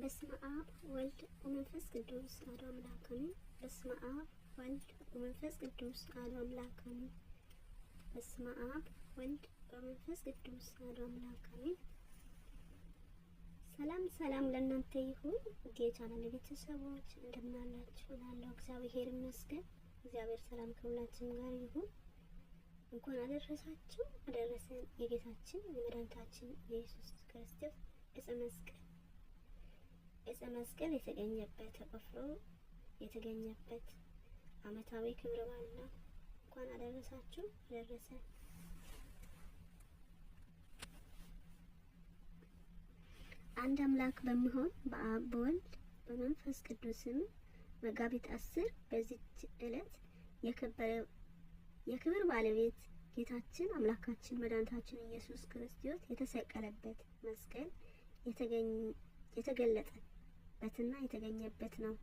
በስመ አብ ወልድ ወመንፈስ ቅዱስ አሐዱ አምላክ አሜን። በስመ አብ ወልድ ወመንፈስ ቅዱስ አሐዱ አምላክ አሜን። በስመ አብ ወልድ ወመንፈስ ቅዱስ አሐዱ አምላክ አሜን። ሰላም ለእናንተ ይሁን። የቻናሌ ቤተሰቦች እንደምን አላችሁ? ላለው እግዚአብሔር ይመስገን። እግዚአብሔር ሰላም ከሁላችን ጋር ይሁን። እንኳን አደረሳችሁ አደረሰን። የጌታችን የመድኃኒታችን የኢየሱስ ክርስቶስ ዕፀ መስቀል የተገኘበት ተቆፍሮ የተገኘበት ዓመታዊ ክብረ በዓል ነው። እንኳን አደረሳችሁ አደረሰን። አንድ አምላክ በሚሆን በአብ በወልድ በመንፈስ ቅዱስም መጋቢት 10 በዚች ዕለት የክብር ባለቤት ጌታችን አምላካችን መድኃኒታችን ኢየሱስ ክርስቶስ የተሰቀለበት መስቀል የተገለጠበትና የተገኘበት ነው።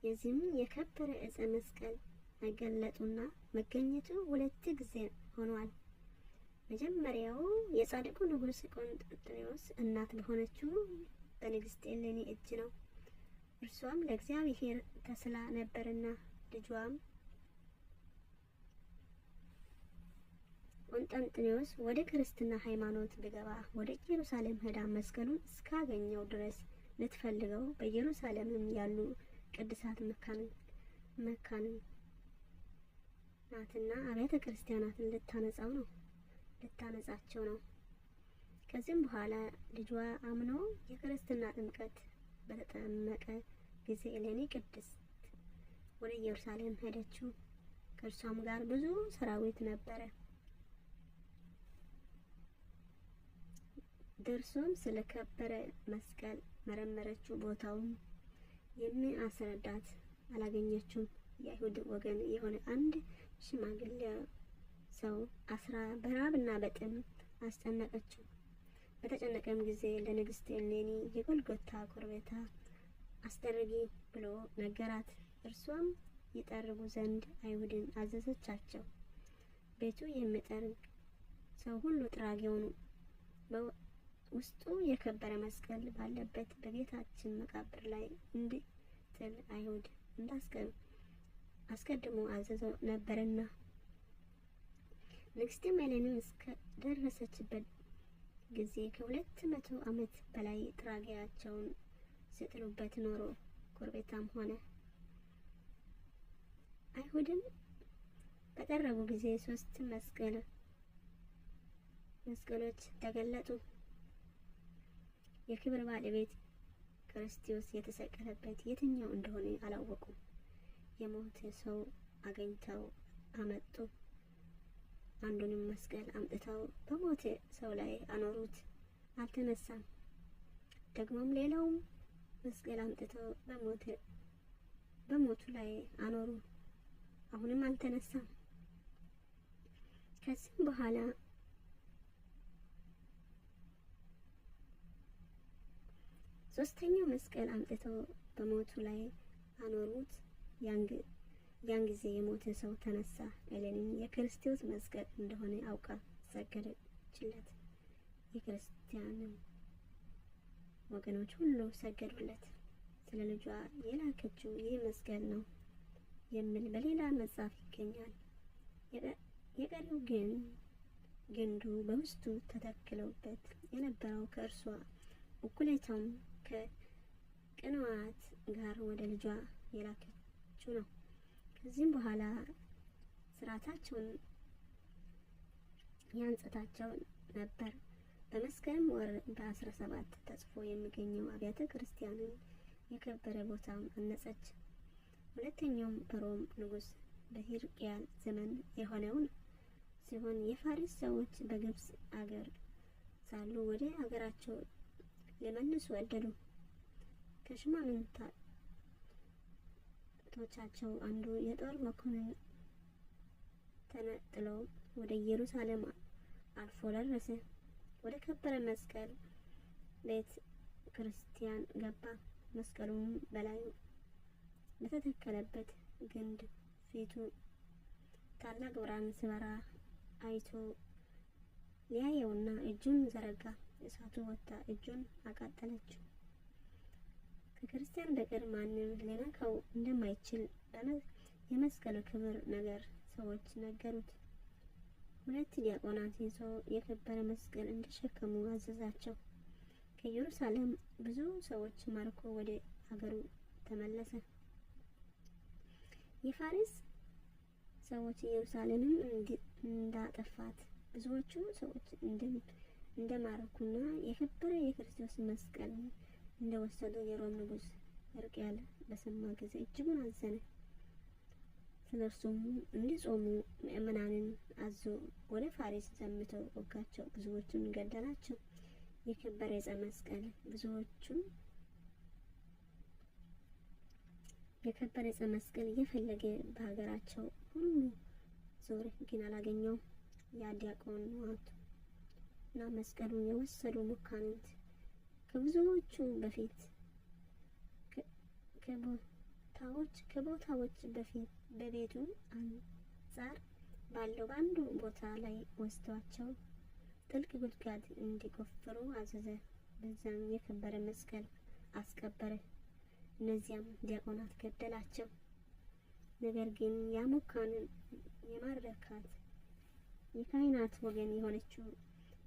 የዚህም የከበረ ዕፀ መስቀል መገለጡና መገኘቱ ሁለት ጊዜ ሆኗል። መጀመሪያው የጻድቁ ንጉሥ ቆስጠንጢኖስ እናት በሆነችው በንግሥት እሌኒ እጅ ነው። እርሷም ለእግዚአብሔር ተስላ ነበርና ልጇም ቆስጠንጢኖስ ወደ ክርስትና ሃይማኖት ቢገባ ወደ ኢየሩሳሌም ሄዳ መስቀሉን እስካገኘው ድረስ ልትፈልገው በኢየሩሳሌምም ያሉ ቅድሳት መካናትና አብያተ ክርስቲያናትን ልታነጻቸው ነው። ከዚህም በኋላ ልጇ አምኖ የክርስትና ጥምቀት በተጠመቀ ጊዜ እሌኒ ቅድስት ወደ ኢየሩሳሌም ሄደችው። ከእርሷም ጋር ብዙ ሰራዊት ነበረ። ደርሶም ስለከበረ መስቀል መረመረችው። ቦታውን የሚያስረዳት አላገኘችም። የአይሁድ ወገን የሆነ አንድ ሽማግሌ ሰው አስራ በራብና በጥም አስጨነቀችው። በተጨነቀም ጊዜ ለንግሥት እሌኒ የጎልጎታ ኮረብታ አስጠርጊ ብሎ ነገራት። እርሷም ይጠርጉ ዘንድ አይሁድን አዘዘቻቸው። ቤቱ የሚጠርግ ሰው ሁሉ ጥራጊውን ውስጡ የከበረ መስቀል ባለበት በጌታችን መቃብር ላይ እንዲጥል አይሁድ አስቀድሞ አዘዘው ነበርና። ንግሥት እሌኒም እስከ ደረሰችበት ጊዜ ከ200 ዓመት በላይ ጥራጊያቸውን ሲጥሉበት ኖሮ ኮረብታም ሆነ። አይሁድም በጠረጉ ጊዜ 3 መስቀሎች ተገለጡ። የክብር ባለቤት ክርስቶስ የተሰቀለበት የትኛው እንደሆነ አላወቁም። የሞተ ሰው አገኝተው አመጡ። አንዱንም መስቀል አምጥተው በሞተ ሰው ላይ አኖሩት፣ አልተነሳም። ደግሞም ሌላውም መስቀል አምጥተው በሞቱ ላይ አኖሩ፣ አሁንም አልተነሳም። ከዚህም በኋላ ሶስተኛው መስቀል አምጥተው በሞቱ ላይ አኖሩት። ያን ጊዜ የሞተ ሰው ተነሳ። እሌኒም የክርስቶስ መስቀል እንደሆነ አውቃ ሰገደችለት። የክርስቲያን ወገኖች ሁሉ ሰገዱለት። ስለ ልጇ የላከችው ይህ መስቀል ነው የሚል በሌላ መጽሐፍ ይገኛል። የቀሪው ግን ግንዱ በውስጡ ተተክለውበት የነበረው ከእርሷ እኩሌታውም ከቅንዋት ጋር ወደ ልጇ የላከችው ነው። ከዚህም በኋላ ስርዓታቸውን ያንጽታቸው ነበር። በመስከረም ወር በ17 ተጽፎ የሚገኘው አብያተ ክርስቲያንን የከበረ ቦታም አነጸች። ሁለተኛውም በሮም ንጉሥ በሂርቅያስ ዘመን የሆነውን ሲሆን የፋሪስ ሰዎች በግብጽ አገር ሳሉ ወደ አገራቸው ሊመልሱ ወደዱ። ከሽማምንቶቻቸው አንዱ የጦር መኮንን ተነጥሎ ወደ ኢየሩሳሌም አልፎ ደረሰ። ወደ ከበረ መስቀል ቤተ ክርስቲያን ገባ። መስቀሉም በላዩ በተተከለበት ግንድ ፊቱ ታላቅ ብርሃን ሲበራ አይቶ ሊያየውና እጁን ዘረጋ። እሳቱ ወጣ፣ እጁን አቃጠለችው። ከክርስቲያን በቀር ማንም ሊነካው እንደማይችል የመስቀል ክብር ነገር ሰዎች ነገሩት። 2 ዲያቆናት ይዞ የከበረ መስቀል እንዲሸከሙ አዘዛቸው። ከኢየሩሳሌም ብዙ ሰዎች ማርኮ ወደ ሀገሩ ተመለሰ። የፋሪስ ሰዎች ኢየሩሳሌምን እንዳጠፋት ብዙዎቹ ሰዎች እንደማረኩና የከበረ የክርስቶስ መስቀል እንደወሰዱ የሮም ንጉሥ ሕዝቅያስ በሰማ ጊዜ እጅጉን አዘነ። ስለርሱም እንዲጾሙ ምእመናንን አዞ ወደ ፋሪስ ዘምቶ ወጋቸው፣ ብዙዎቹን ገደላቸው። የከበረ ዕፀ መስቀል የከበረ ዕፀ መስቀል እየፈለገ በሀገራቸው ሁሉ ዞረ፣ ግን አላገኘውም። ያ ዲያቆናቱ እና መስቀሉን የወሰዱ መኳንንት ከብዙዎቹ በፊት ከቦታዎች በፊት በቤቱ አንጻር ባለው በአንዱ ቦታ ላይ ወስዷቸው ጥልቅ ጉድጓድ እንዲቆፍሩ አዘዘ። በዛም የከበረ መስቀል አስቀበረ። እነዚያም ዲያቆናት ገደላቸው። ነገር ግን ያ መኳንን የማረካት የካህናት ወገን የሆነችው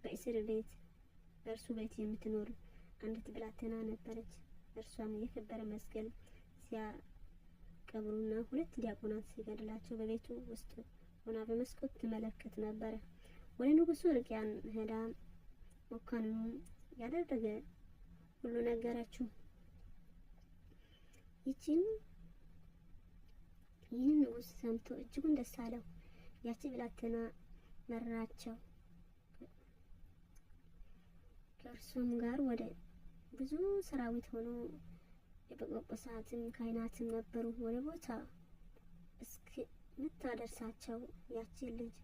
በእስር ቤት በእርሱ ቤት የምትኖር አንዲት ብላቴና ነበረች። እርሷም የከበረ መስቀል ሲያቀብሩና 2 ዲያቆናት ሲገድላቸው በቤቱ ውስጥ ሆና በመስኮት ትመለከት ነበረ። ወደ ንጉሡ ሕዝቅያስ ሄዳ መኳንኑ ያደረገ ሁሉ ነገረችው። ይህን ንጉሥ ሰምቶ እጅጉን ደስ አለው። ያቺ ብላቴና መራቸው። ከእርሱም ጋር ወደ ብዙ ሰራዊት ሆኖ የጳጳሳትም ካህናትም ነበሩ። ወደ ቦታ እስከምታደርሳቸው ያቺ ልጅ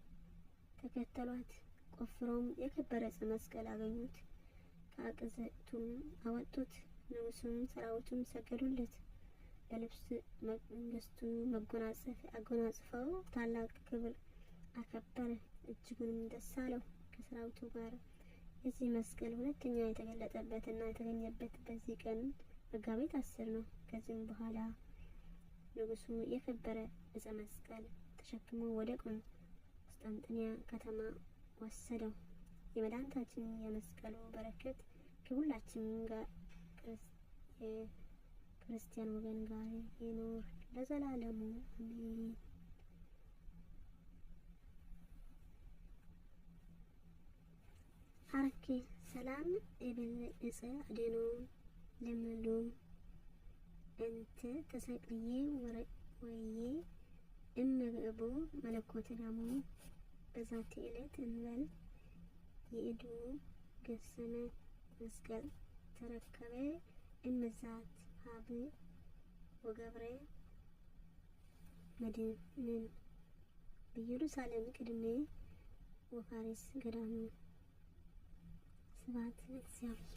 ተከተሏት። ቆፍሮም የከበረ ዕፀ መስቀል አገኙት። ከአቅዝቱም አወጡት። ንጉሡም ሰራዊቱም ሰገዱለት። በልብስ መንግስቱ አጎናጽፈው ታላቅ ክብር አከበረ። እጅጉንም ደስ አለው። ከሰራዊቱ ጋር የዚህ መስቀል ሁለተኛ የተገለጠበትና የተገኘበት በዚህ ቀን መጋቢት 10 ነው። ከዚህም በኋላ ንጉሡ የከበረ ዕፀ መስቀል ተሸክሞ ወደ ቆስጠንጥንያ ከተማ ወሰደው። የመድኃኒታችን የመስቀሉ በረከት ከሁላችን ጋር ክርስቲያን ወገን ጋር ይኖር ለዘላለሙ አሜን። አርኬ ሰላም እብል እፀ አዴኖ ለምሉም እንተ ተሰቅዬ ወየ እምገብኦ መለኮተ ዳሙ በዛቲ ዕለት እንበል የእዱ ገሰመ መስቀል ተረከበ እምዛት ሀብ ወገብረ መድንን በኢየሩሳሌም ቅድሜ ወፋሪስ ገዳሙ ስብሐት ለእግዚአብሔር።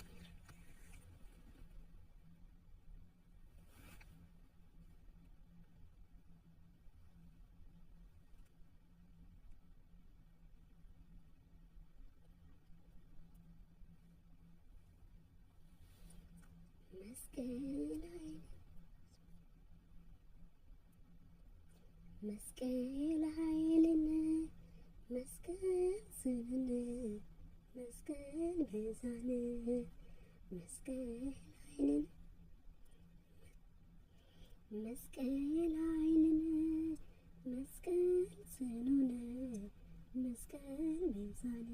መስቀል ኃይልን መስቀል ስምን መስቀል ቤዛን መስቀል ኃይልን መስቀል ስኑን መስቀል ቤዛን